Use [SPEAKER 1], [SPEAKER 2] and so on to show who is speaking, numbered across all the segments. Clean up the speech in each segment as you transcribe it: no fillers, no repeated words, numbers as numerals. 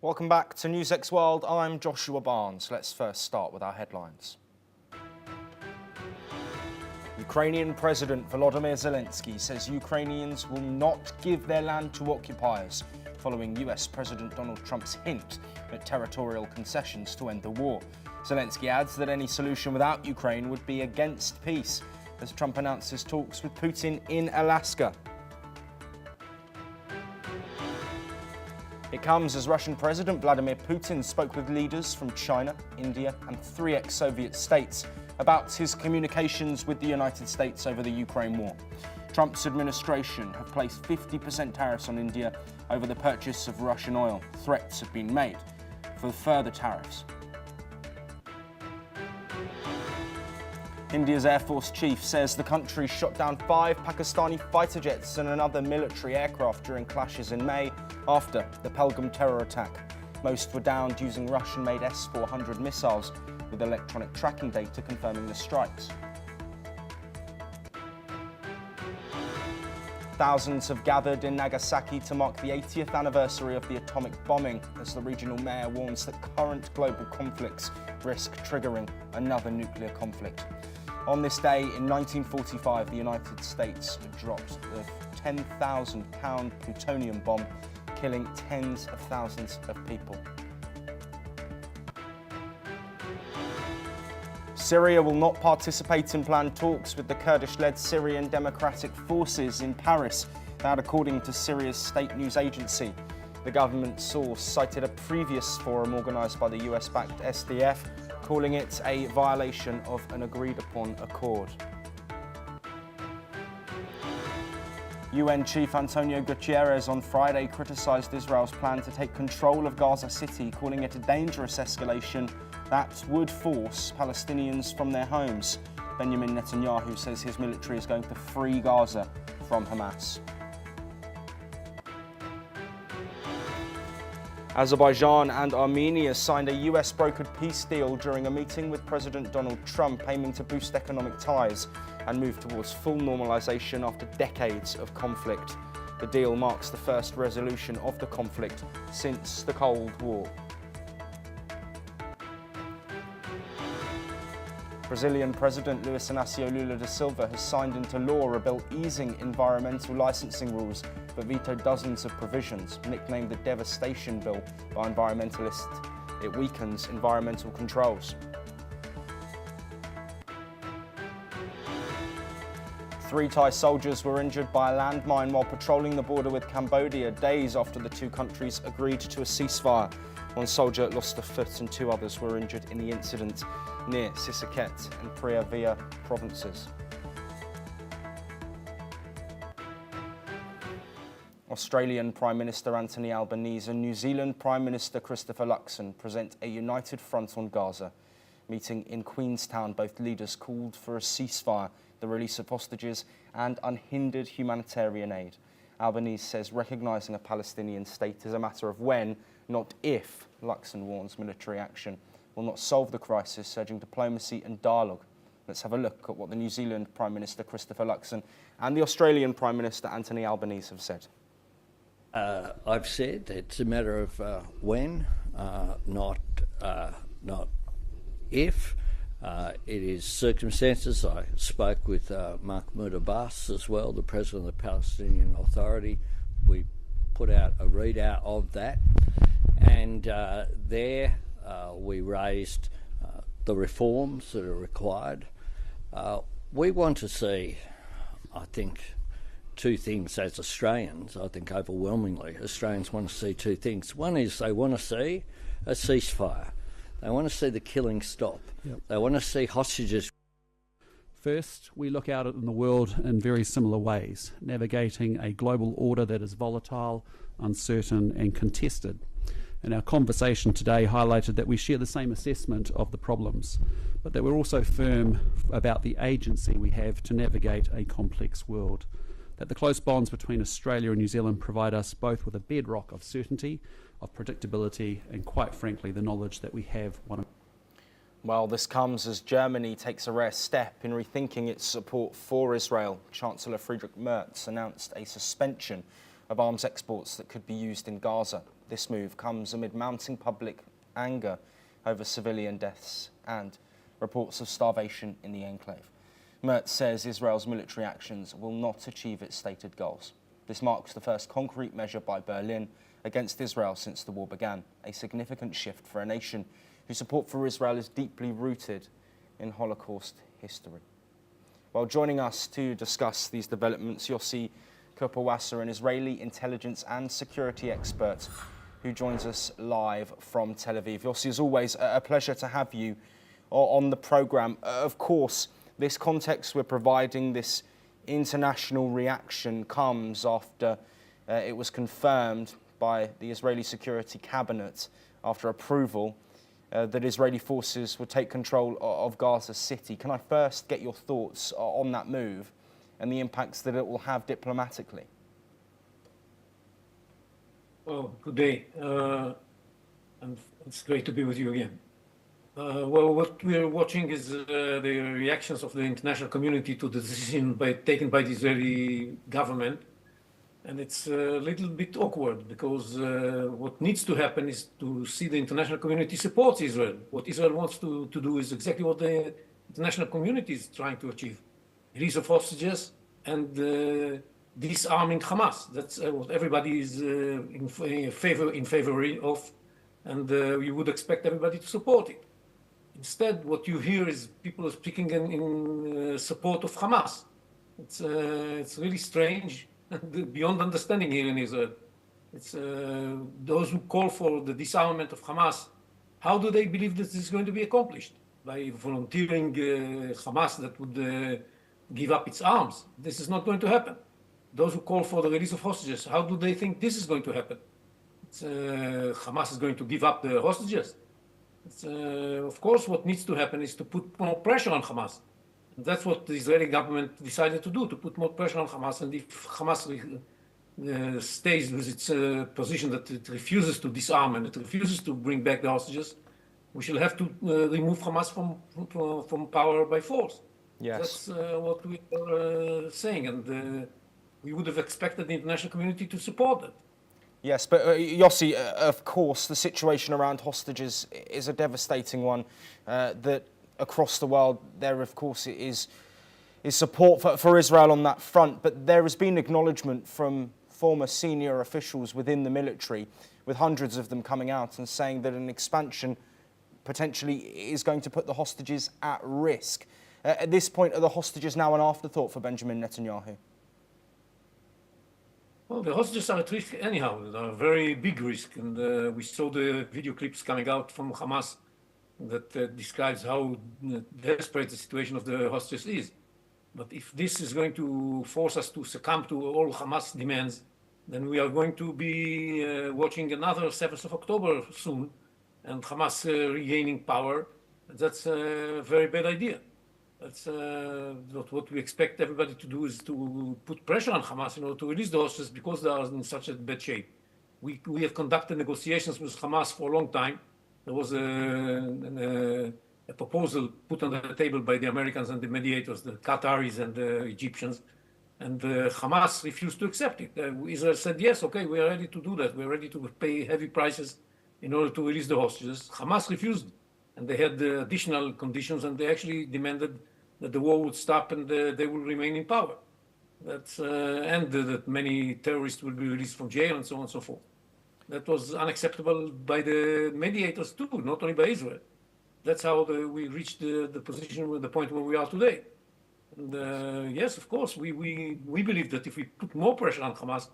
[SPEAKER 1] Welcome back to NewsX World. I'm Joshua Barnes. Let's first start with our headlines. Ukrainian President Volodymyr Zelensky says Ukrainians will not give their land to occupiers, following US President Donald Trump's hint at territorial concessions to end the war. Zelensky adds that any solution without Ukraine would be against peace, as Trump announces talks with Putin in Alaska. It comes as Russian President Vladimir Putin spoke with leaders from China, India and 3 ex-Soviet states about his communications with the United States over the Ukraine war. Trump's administration have placed 50% tariffs on India over the purchase of Russian oil. Threats have been made for further tariffs. India's Air Force chief says the country shot down 5 Pakistani fighter jets and another military aircraft during clashes in May after the Pahalgam terror attack. Most were downed using Russian-made S-400 missiles, with electronic tracking data confirming the strikes. Thousands have gathered in Nagasaki to mark the 80th anniversary of the atomic bombing, as the regional mayor warns that current global conflicts risk triggering another nuclear conflict. On this day in 1945, the United States dropped the 10,000-pound plutonium bomb, killing tens of thousands of people. Syria will not participate in planned talks with the Kurdish-led Syrian Democratic Forces in Paris, that according to Syria's state news agency. The government source cited a previous forum organised by the US-backed SDF, calling it a violation of an agreed-upon accord. UN Chief Antonio Guterres on Friday criticised Israel's plan to take control of Gaza City, calling it a dangerous escalation that would force Palestinians from their homes. Benjamin Netanyahu says his military is going to free Gaza from Hamas. Azerbaijan and Armenia signed a US-brokered peace deal during a meeting with President Donald Trump, aiming to boost economic ties and move towards full normalization after decades of conflict. The deal marks the first resolution of the conflict since the Cold War. Brazilian President Luiz Inácio Lula da Silva has signed into law a bill easing environmental licensing rules, but vetoed dozens of provisions. Nicknamed the Devastation Bill by environmentalists, it weakens environmental controls. 3 Thai soldiers were injured by a landmine while patrolling the border with Cambodia days after the 2 countries agreed to a ceasefire. 1 soldier lost a foot and 2 others were injured in the incident near Sisaket and Preah provinces. Australian Prime Minister Anthony Albanese and New Zealand Prime Minister Christopher Luxon present a united front on Gaza. Meeting in Queenstown, both leaders called for a ceasefire, the release of hostages and unhindered humanitarian aid. Albanese says recognising a Palestinian state is a matter of when, not if. Luxon warns military action will not solve the crisis, urging diplomacy and dialogue. Let's have a look at what the New Zealand Prime Minister Christopher Luxon and the Australian Prime Minister Anthony Albanese have said.
[SPEAKER 2] I've said it's a matter of when, not if. It is circumstances. I spoke with Mahmoud Abbas as well, the President of the Palestinian Authority. We put out a readout of that, and there we raised the reforms that are required. We want to see, I think, 2 things as Australians. I think overwhelmingly Australians want to see 2 things. One is they want to see a ceasefire. They want to see the killing stop. Yep. They want to see hostages.
[SPEAKER 3] First, we look out in the world in very similar ways, navigating a global order that is volatile, uncertain and contested. And our conversation today highlighted that we share the same assessment of the problems, but that we're also firm about the agency we have to navigate a complex world. That the close bonds between Australia and New Zealand provide us both with a bedrock of certainty, of predictability, and quite frankly, the knowledge that we have one another.
[SPEAKER 1] Well, this comes as Germany takes a rare step in rethinking its support for Israel. Chancellor Friedrich Merz announced a suspension of arms exports that could be used in Gaza. This move comes amid mounting public anger over civilian deaths and reports of starvation in the enclave. Merz says Israel's military actions will not achieve its stated goals. This marks the first concrete measure by Berlin against Israel since the war began, a significant shift for a nation whose support for Israel is deeply rooted in Holocaust history. Well, joining us to discuss these developments, Yossi Kupawasa, an Israeli intelligence and security expert who joins us live from Tel Aviv. Yossi, as always, a pleasure to have you on the programme. Of course, this context we're providing, this international reaction, comes after it was confirmed by the Israeli Security Cabinet after approval that Israeli forces would take control of Gaza City. Can I first get your thoughts on that move and the impacts that it will have diplomatically?
[SPEAKER 4] Well, good day, and it's great to be with you again. Well, what we are watching is the reactions of the international community to the decision taken by the Israeli government. And it's a little bit awkward because what needs to happen is to see the international community supports Israel. What Israel wants to do is exactly what the international community is trying to achieve. Release of hostages and disarming Hamas. That's what everybody is in favor of, and you would expect everybody to support it. Instead, what you hear is people speaking in support of Hamas. It's really strange and beyond understanding here in Israel. It's those who call for the disarmament of Hamas. How do they believe that this is going to be accomplished? By volunteering Hamas that would give up its arms? This is not going to happen. Those who call for the release of hostages, how do they think this is going to happen? Hamas is going to give up the hostages. Of course, what needs to happen is to put more pressure on Hamas. And that's what the Israeli government decided to do, to put more pressure on Hamas. And if Hamas stays with its position that it refuses to disarm and it refuses to bring back the hostages, we shall have to remove Hamas from power by force.
[SPEAKER 1] Yes.
[SPEAKER 4] That's what we are saying. And we would have expected the international community to support that.
[SPEAKER 1] Yes, but Yossi, of course, the situation around hostages is a devastating one. That across the world, there, of course, is support for Israel on that front. But there has been acknowledgement from former senior officials within the military, with hundreds of them coming out and saying that an expansion potentially is going to put the hostages at risk. At this point, are the hostages now an afterthought for Benjamin Netanyahu?
[SPEAKER 4] Well, the hostages are at risk anyhow. They are a very big risk. And we saw the video clips coming out from Hamas that describes how desperate the situation of the hostages is. But if this is going to force us to succumb to all Hamas demands, then we are going to be watching another 7th of October soon, and Hamas regaining power. That's a very bad idea. That's not what we expect everybody to do, is to put pressure on Hamas in order to release the hostages because they are in such a bad shape. We have conducted negotiations with Hamas for a long time. There was a proposal put on the table by the Americans and the mediators, the Qataris and the Egyptians, and Hamas refused to accept it. Israel said, yes, okay, we are ready to do that. We are ready to pay heavy prices in order to release the hostages. Hamas refused. And they had additional conditions, and they actually demanded that the war would stop and they will remain in power. And that many terrorists will be released from jail and so on and so forth. That was unacceptable by the mediators too, not only by Israel. That's how we reached the position, the point where we are today. And yes, of course, we believe that if we put more pressure on Hamas,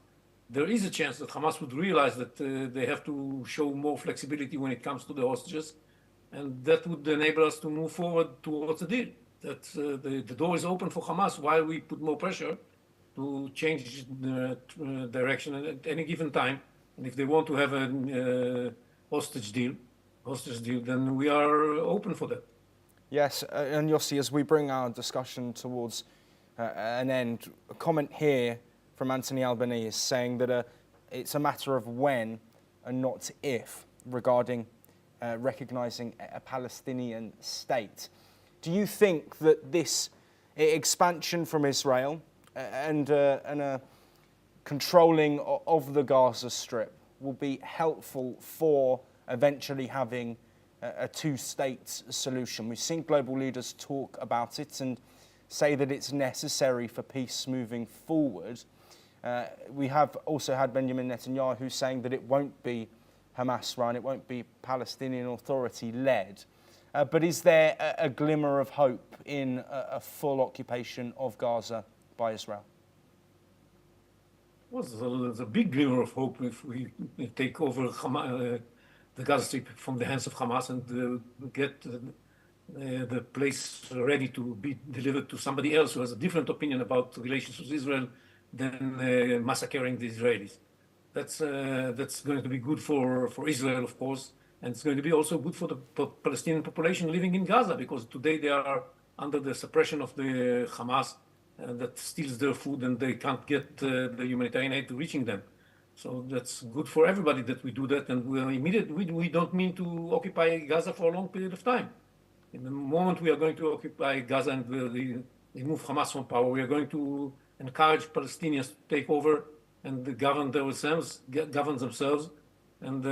[SPEAKER 4] there is a chance that Hamas would realize that they have to show more flexibility when it comes to the hostages. And that would enable us to move forward towards a deal. That the door is open for Hamas while we put more pressure to change the direction at any given time. And if they want to have a hostage deal, then we are open for that.
[SPEAKER 1] Yes, and Yossi, as we bring our discussion towards an end, a comment here from Anthony Albanese saying that it's a matter of when and not if regarding recognising a Palestinian state. Do you think that this expansion from Israel and a controlling of the Gaza Strip will be helpful for eventually having a two-state solution. We've seen global leaders talk about it and say that it's necessary for peace moving forward. We have also had Benjamin Netanyahu saying that it won't be Hamas-run, it won't be Palestinian Authority-led. But is there a glimmer of hope in a full occupation of Gaza by Israel?
[SPEAKER 4] Well, there's a big glimmer of hope if we take over the Gaza Strip from the hands of Hamas and get the place ready to be delivered to somebody else who has a different opinion about relations with Israel than massacring the Israelis. That's going to be good for Israel, of course, and it's going to be also good for the Palestinian population living in Gaza, because today they are under the suppression of the Hamas that steals their food and they can't get the humanitarian aid reaching them. So that's good for everybody that we do that, and we don't mean to occupy Gaza for a long period of time. In the moment we are going to occupy Gaza and remove Hamas from power, we are going to encourage Palestinians to take over and govern themselves, and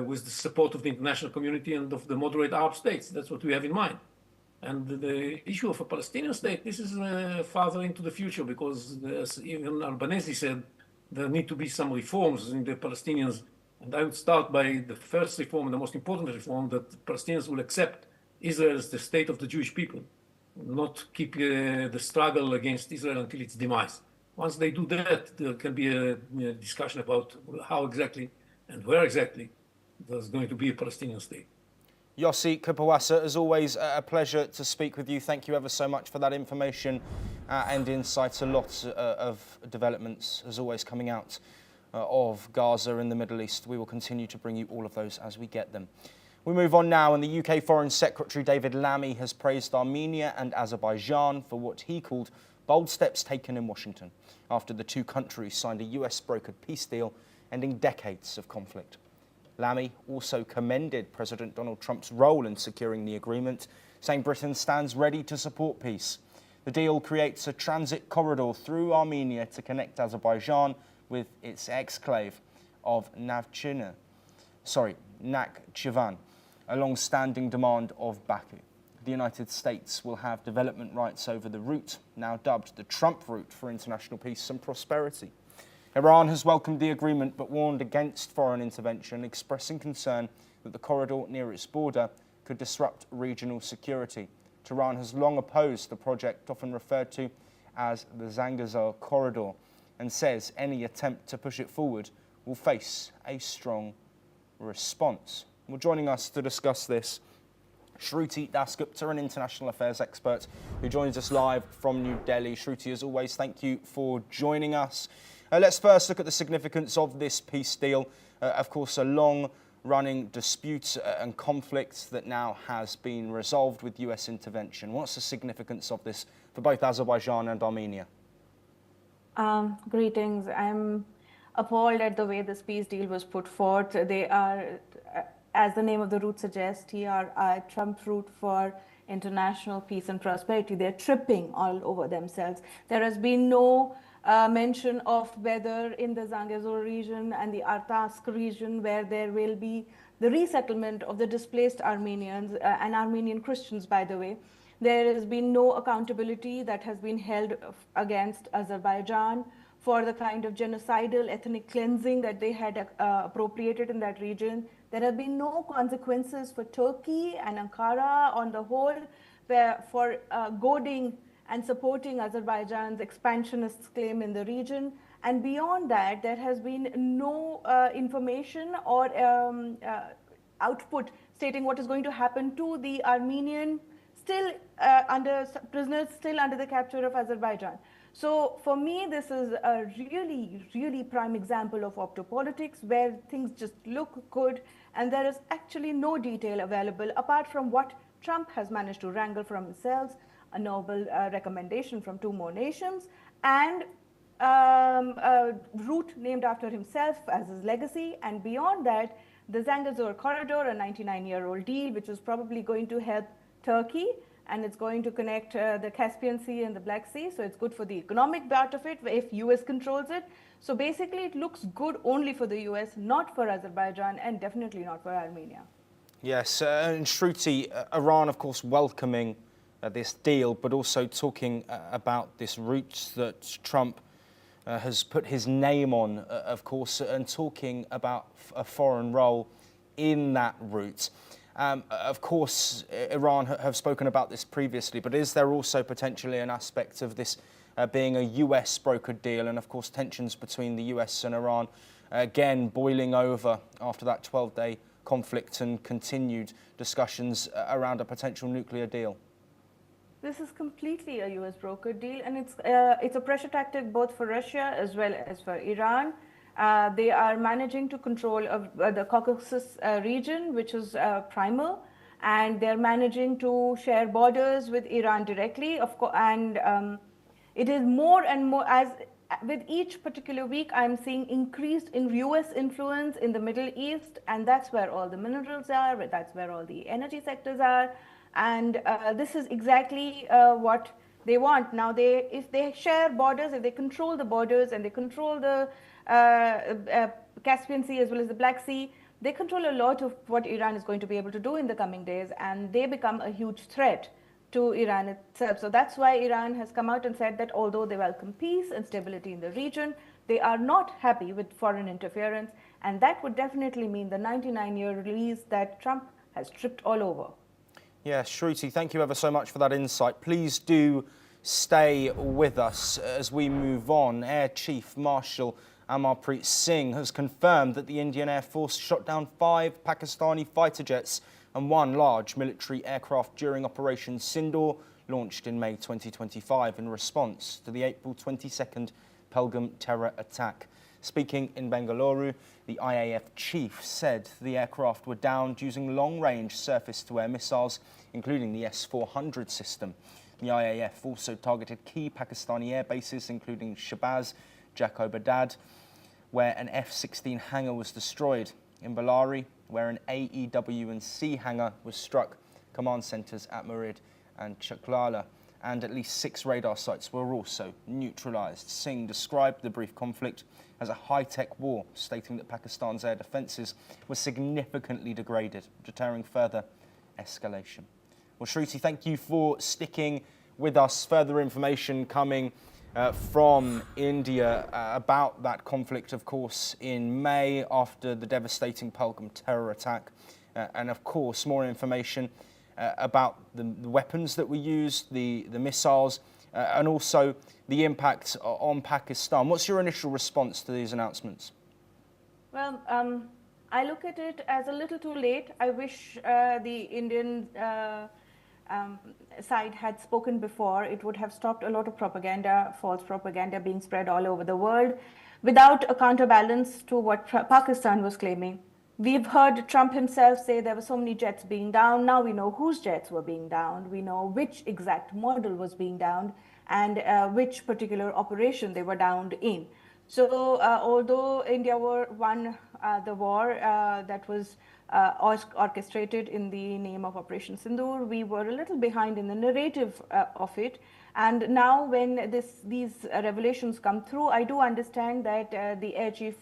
[SPEAKER 4] with the support of the international community and of the moderate Arab states. That's what we have in mind. And the issue of a Palestinian state, this is farther into the future, because as even Albanese said, there need to be some reforms in the Palestinians. And I would start by the first reform, and the most important reform, that the Palestinians will accept Israel as the state of the Jewish people, not keep the struggle against Israel until its demise. Once they do that, there can be a discussion about how exactly and where exactly there's going to be a Palestinian state.
[SPEAKER 1] Yossi Kupawasa, as always, a pleasure to speak with you. Thank you ever so much for that information and insights. A lot of developments, as always, coming out of Gaza and the Middle East. We will continue to bring you all of those as we get them. We move on now, and the UK Foreign Secretary David Lammy has praised Armenia and Azerbaijan for what he called bold steps taken in Washington after the two countries signed a US-brokered peace deal ending decades of conflict. Lammy also commended President Donald Trump's role in securing the agreement, saying Britain stands ready to support peace. The deal creates a transit corridor through Armenia to connect Azerbaijan with its exclave of Nakhchivan, a long-standing demand of Baku. The United States will have development rights over the route, now dubbed the Trump route for international peace and prosperity. Iran has welcomed the agreement but warned against foreign intervention, expressing concern that the corridor near its border could disrupt regional security. Tehran has long opposed the project, often referred to as the Zangezur corridor, and says any attempt to push it forward will face a strong response. Well, joining us to discuss this, Shruti Dasgupta, an international affairs expert who joins us live from New Delhi. Shruti, as always, thank you for joining us. Let's first look at the significance of this peace deal. Of course, a long-running dispute and conflict that now has been resolved with US intervention. What's the significance of this for both Azerbaijan and Armenia?
[SPEAKER 5] Greetings. I'm appalled at the way this peace deal was put forth. They are, as the name of the route suggests, here a Trump route for international peace and prosperity. They're tripping all over themselves. There has been no mention of whether in the Zangezur region and the Artsakh region, where there will be the resettlement of the displaced Armenians and Armenian Christians, by the way. There has been no accountability that has been held against Azerbaijan for the kind of genocidal ethnic cleansing that they had appropriated in that region. There have been no consequences for Turkey and Ankara on the whole for goading and supporting Azerbaijan's expansionist claim in the region. And beyond that, there has been no information or output stating what is going to happen to the Armenian prisoners still under the capture of Azerbaijan. So for me, this is a really, really prime example of optopolitics, where things just look good and there is actually no detail available apart from what Trump has managed to wrangle from himself, a noble recommendation from two more nations, and a route named after himself as his legacy. And beyond that, the Zangezur corridor, a 99-year-old deal, which is probably going to help Turkey and it's going to connect the Caspian Sea and the Black Sea. So it's good for the economic part of it if US controls it. So basically it looks good only for the US, not for Azerbaijan, and definitely not for Armenia.
[SPEAKER 1] Yes, and Shruti, Iran, of course, welcoming this deal, but also talking about this route that Trump has put his name on, of course, and talking about a foreign role in that route. Of course, Iran have spoken about this previously, but is there also potentially an aspect of this being a US brokered deal, and of course tensions between the US and Iran again boiling over after that 12-day conflict and continued discussions around a potential nuclear deal?
[SPEAKER 5] This is completely a US brokered deal, and it's a pressure tactic both for Russia as well as for Iran. They are managing to control the Caucasus region, which is primal, and they're managing to share borders with Iran directly, of course, and it is more and more, as with each particular week, I'm seeing increased in US influence in the Middle East, and that's where all the minerals are, that's where all the energy sectors are, and this is exactly what they want. Now, if they share borders, if they control the borders and they control the Caspian Sea as well as the Black Sea, they control a lot of what Iran is going to be able to do in the coming days, and they become a huge threat to Iran itself. So that's why Iran has come out and said that although they welcome peace and stability in the region, they are not happy with foreign interference, and that would definitely mean the 99-year lease that Trump has tripped all over.
[SPEAKER 1] Yeah, Shruti, thank you ever so much for that insight. Please do stay with us as we move on. Air Chief Marshal Amarpreet Singh has confirmed that the Indian Air Force shot down 5 Pakistani fighter jets and 1 large military aircraft during Operation Sindoor, launched in May 2025 in response to the April 22nd Pelgam terror attack. Speaking in Bengaluru, the IAF chief said the aircraft were downed using long-range surface-to-air missiles, including the S-400 system. The IAF also targeted key Pakistani air bases, including Shahbaz, Jacobabad, where an F-16 hangar was destroyed. In Bellary, where an AEW&C hangar was struck, command centres at Murid and Chaklala, and at least 6 radar sites were also neutralised. Singh described the brief conflict as a high-tech war, stating that Pakistan's air defences were significantly degraded, deterring further escalation. Well, Shruti, thank you for sticking with us. Further information coming from India about that conflict, of course, in May after the devastating Pelgam terror attack. And of course, more information about the weapons that were used, the missiles, and also the impact on Pakistan. What's your initial response to these announcements?
[SPEAKER 5] Well, I look at it as a little too late. I wish the Indian side had spoken before. It would have stopped a lot of propaganda, false propaganda being spread all over the world without a counterbalance to what Pakistan was claiming. We've heard Trump himself say there were so many jets being downed. Now we know whose jets were being downed. We know which exact model was being downed and which particular operation they were downed in. So although India won the war that was orchestrated in the name of Operation Sindoor, we were a little behind in the narrative of it. And now when these revelations come through, I do understand that the Air Chief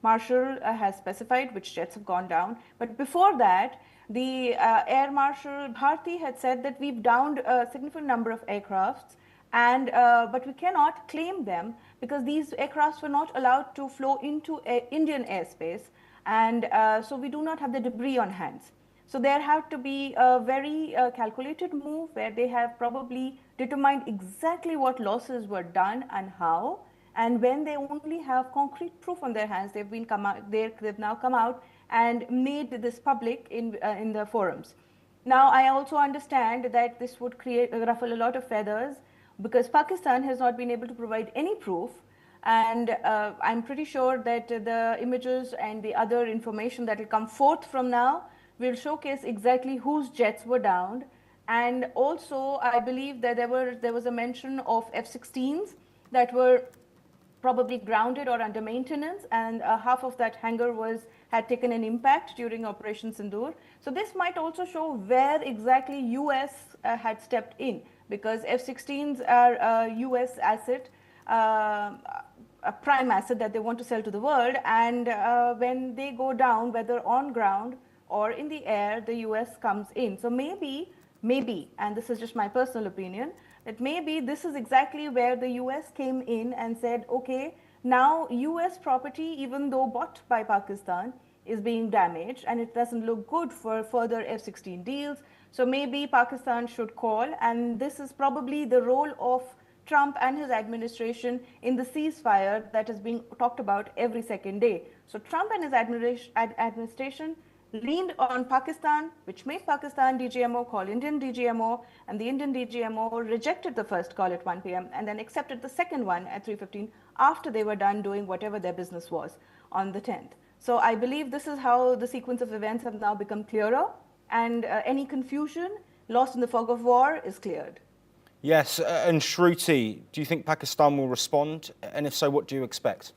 [SPEAKER 5] Marshal has specified which jets have gone down. But before that, the Air Marshal Bharti had said that we've downed a significant number of aircrafts, and but we cannot claim them because these aircrafts were not allowed to flow into Indian airspace, and so we do not have the debris on hands. So there had to be a very calculated move where they have probably determined exactly what losses were done and how. And when they only have concrete proof on their hands, they've now come out and made this public in the forums. Now, I also understand that this would ruffle a lot of feathers because Pakistan has not been able to provide any proof. And I'm pretty sure that the images and the other information that will come forth from now will showcase exactly whose jets were downed. And also, I believe that there was a mention of F-16s that were probably grounded or under maintenance, and half of that hangar had taken an impact during Operation Sindoor. So this might also show where exactly US had stepped in, because F-16s are a US asset, a prime asset that they want to sell to the world, and when they go down, whether on ground or in the air, the US comes in. So maybe, and this is just my personal opinion, that maybe this is exactly where the US came in and said, okay, now US property, even though bought by Pakistan, is being damaged and it doesn't look good for further F-16 deals. So maybe Pakistan should call, and this is probably the role of Trump and his administration in the ceasefire that is being talked about every second day. So Trump and his administration leaned on Pakistan, which made Pakistan DGMO call Indian DGMO, and the Indian DGMO rejected the first call at 1 p.m. and then accepted the second one at 3:15 after they were done doing whatever their business was on the 10th. So I believe this is how the sequence of events have now become clearer, and any confusion lost in the fog of war is cleared.
[SPEAKER 1] Yes, and Shruti, do you think Pakistan will respond? And if so, what do you expect?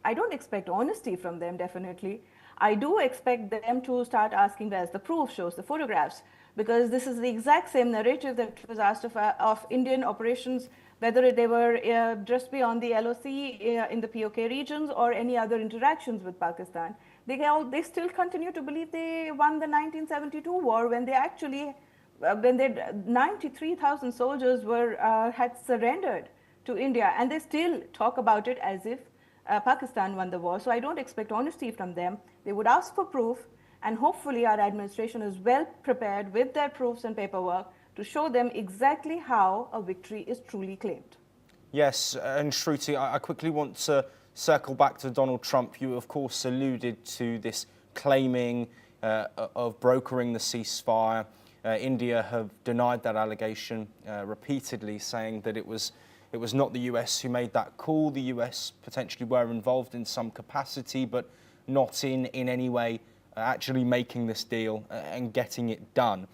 [SPEAKER 5] I don't expect honesty from them, definitely. I do expect them to start asking where's the proof, shows the photographs, because this is the exact same narrative that was asked of Indian operations, whether they were just beyond the LOC in the POK regions or any other interactions with Pakistan. They still continue to believe they won the 1972 war when they actually, when 93,000 soldiers had surrendered to India, and they still talk about it as if Pakistan won the war. So I don't expect honesty from them. They would ask for proof, and hopefully our administration is well prepared with their proofs and paperwork to show them exactly how a victory is truly claimed.
[SPEAKER 1] Yes, and Shruti, I quickly want to circle back to Donald Trump. You, of course, alluded to this claiming of brokering the ceasefire. India have denied that allegation repeatedly, saying that it was not the US who made that call. The US potentially were involved in some capacity, but not in any way actually making this deal and getting it done.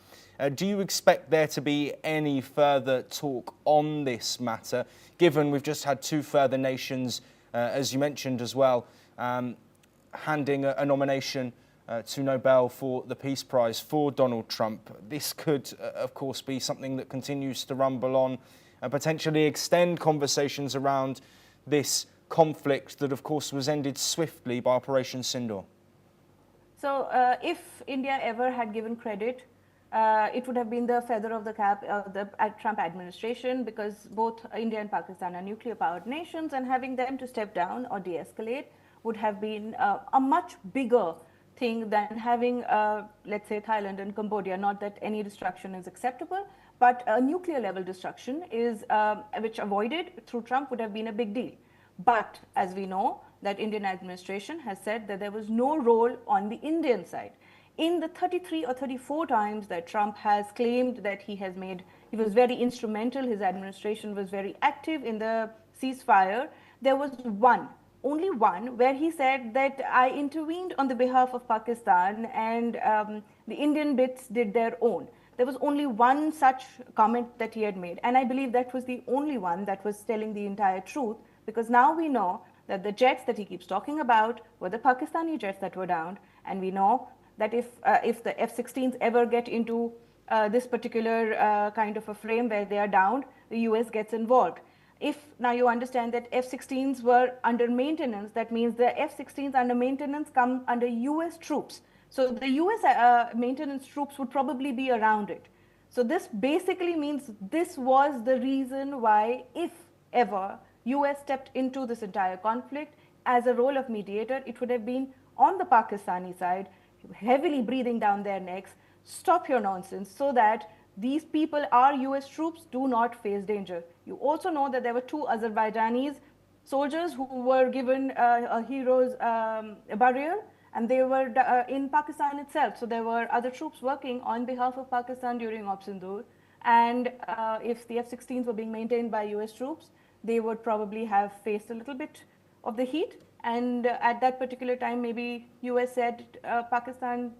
[SPEAKER 1] Do you expect there to be any further talk on this matter, given we've just had two further nations, as you mentioned as well, handing a nomination to Nobel for the Peace Prize for Donald Trump? This could, of course, be something that continues to rumble on and potentially extend conversations around this conflict that, of course, was ended swiftly by Operation Sindoor.
[SPEAKER 5] So if India ever had given credit, it would have been the feather of the cap of the Trump administration, because both India and Pakistan are nuclear-powered nations, and having them to step down or de-escalate would have been a much bigger thing than having, let's say, Thailand and Cambodia. Not that any destruction is acceptable, but a nuclear-level destruction is, which avoided through Trump, would have been a big deal. But as we know, that Indian administration has said that there was no role on the Indian side. In the 33 or 34 times that Trump has claimed that he was very instrumental, his administration was very active in the ceasefire, there was only one, where he said that I intervened on the behalf of Pakistan and the Indian bits did their own. There was only one such comment that he had made, and I believe that was the only one that was telling the entire truth, because now we know that the jets that he keeps talking about were the Pakistani jets that were downed, and we know that if the F-16s ever get into this particular kind of a frame where they are downed, the US gets involved. If now you understand that F-16s were under maintenance, that means the F-16s under maintenance come under US troops. So the US maintenance troops would probably be around it. So this basically means this was the reason why, if ever, US stepped into this entire conflict as a role of mediator, it would have been on the Pakistani side, heavily breathing down their necks, stop your nonsense, so that these people are US troops, do not face danger. You also know that there were two Azerbaijanis soldiers who were given a hero's burial, and they were in Pakistan itself. So there were other troops working on behalf of Pakistan during Op Sindoor. And if the F-16s were being maintained by US troops, they would probably have faced a little bit of the heat. And at that particular time, maybe US said Pakistan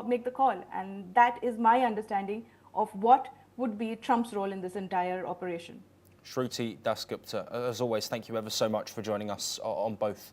[SPEAKER 5] make the call. And that is my understanding of what would be Trump's role in this entire operation.
[SPEAKER 1] Shruti Dasgupta, as always, thank you ever so much for joining us on both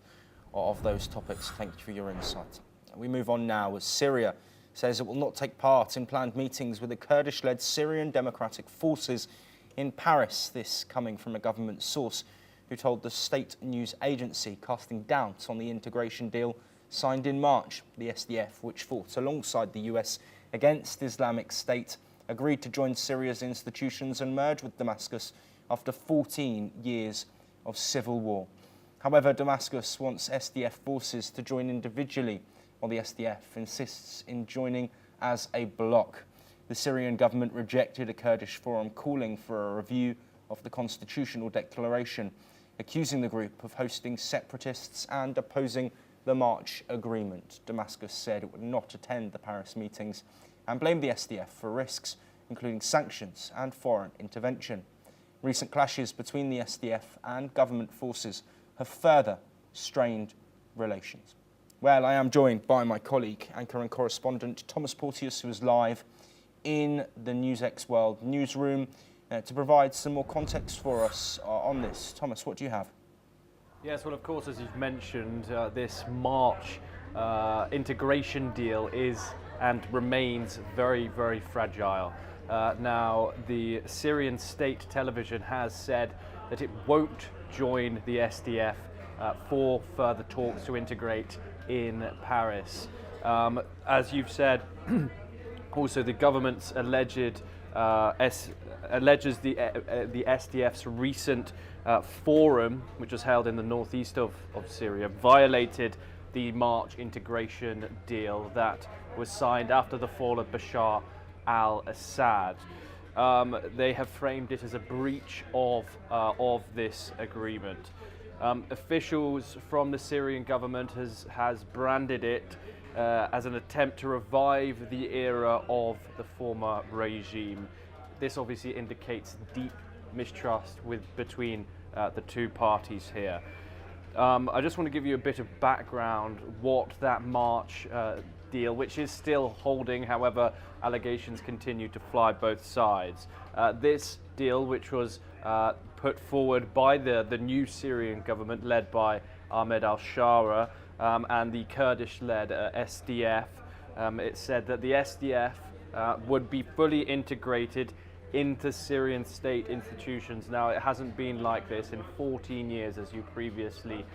[SPEAKER 1] of those topics. Thank you for your insight. We move on now as Syria says it will not take part in planned meetings with the Kurdish-led Syrian Democratic Forces in Paris. This coming from a government source who told the state news agency, casting doubt on the integration deal signed in March. The SDF, which fought alongside the US against Islamic State, agreed to join Syria's institutions and merge with Damascus after 14 years of civil war. However, Damascus wants SDF forces to join individually, while the SDF insists in joining as a bloc. The Syrian government rejected a Kurdish forum calling for a review of the constitutional declaration, accusing the group of hosting separatists and opposing the March agreement. Damascus said it would not attend the Paris meetings and blamed the SDF for risks, including sanctions and foreign intervention. Recent clashes between the SDF and government forces have further strained relations. Well, I am joined by my colleague, anchor and correspondent Thomas Porteous, who is live in the NewsX World newsroom to provide some more context for us on this. Thomas, what do you have?
[SPEAKER 6] Yes, well, of course, as you've mentioned, this March integration deal is and remains very, very fragile. Now, the Syrian state television has said that it won't join the SDF for further talks to integrate in Paris. As you've said, also the government's alleges the SDF's recent forum, which was held in the northeast of Syria, violated the March integration deal that was signed after the fall of Bashar al-Assad. They have framed it as a breach of this agreement. Officials from the Syrian government has branded it as an attempt to revive the era of the former regime. This obviously indicates deep mistrust between the two parties here. I just want to give you a bit of background what that March deal, which is still holding, however, allegations continue to fly both sides. This deal, which was put forward by the new Syrian government led by Ahmed al-Shara and the Kurdish-led SDF, it said that the SDF would be fully integrated into Syrian state institutions. Now, it hasn't been like this in 14 years, as you previously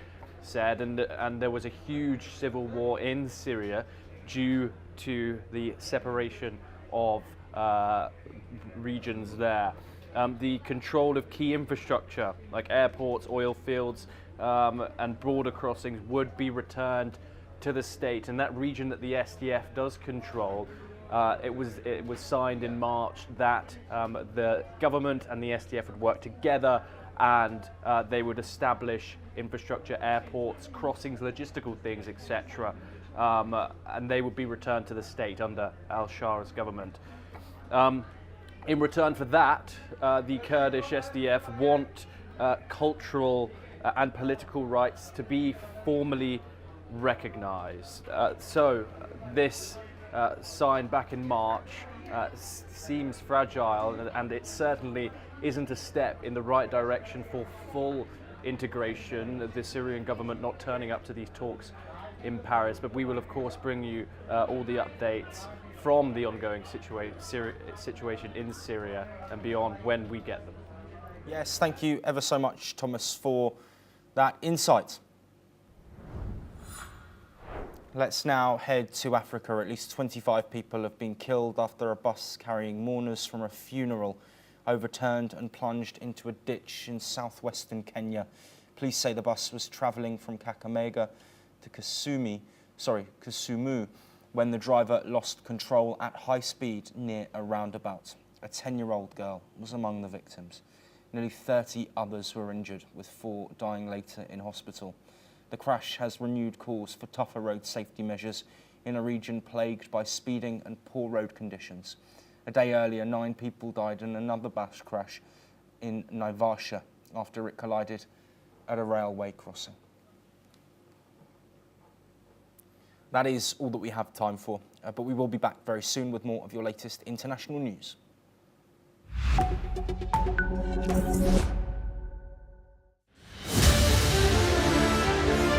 [SPEAKER 6] said, and there was a huge civil war in Syria due to the separation of regions there. The control of key infrastructure like airports, oil fields, and border crossings would be returned to the state. And that region that the SDF does control, it was signed in March that the government and the SDF would work together, and they would establish infrastructure, airports, crossings, logistical things, etc. And they would be returned to the state under al-Shara's government. In return for that, the Kurdish SDF want cultural and political rights to be formally recognized. So this signed back in March seems fragile, and it certainly isn't a step in the right direction for full integration, the Syrian government not turning up to these talks in Paris. But we will, of course, bring you all the updates from the ongoing situation in Syria and beyond when we get them.
[SPEAKER 1] Yes, thank you ever so much, Thomas, for that insight. Let's now head to Africa. At least 25 people have been killed after a bus carrying mourners from a funeral overturned and plunged into a ditch in southwestern Kenya. Police say the bus was travelling from Kakamega to Kisumu, when the driver lost control at high speed near a roundabout. A 10-year-old girl was among the victims. Nearly 30 others were injured, with 4 dying later in hospital. The crash has renewed calls for tougher road safety measures in a region plagued by speeding and poor road conditions. A day earlier, 9 people died in another bus crash in Naivasha after it collided at a railway crossing. That is all that we have time for, but we will be back very soon with more of your latest international news.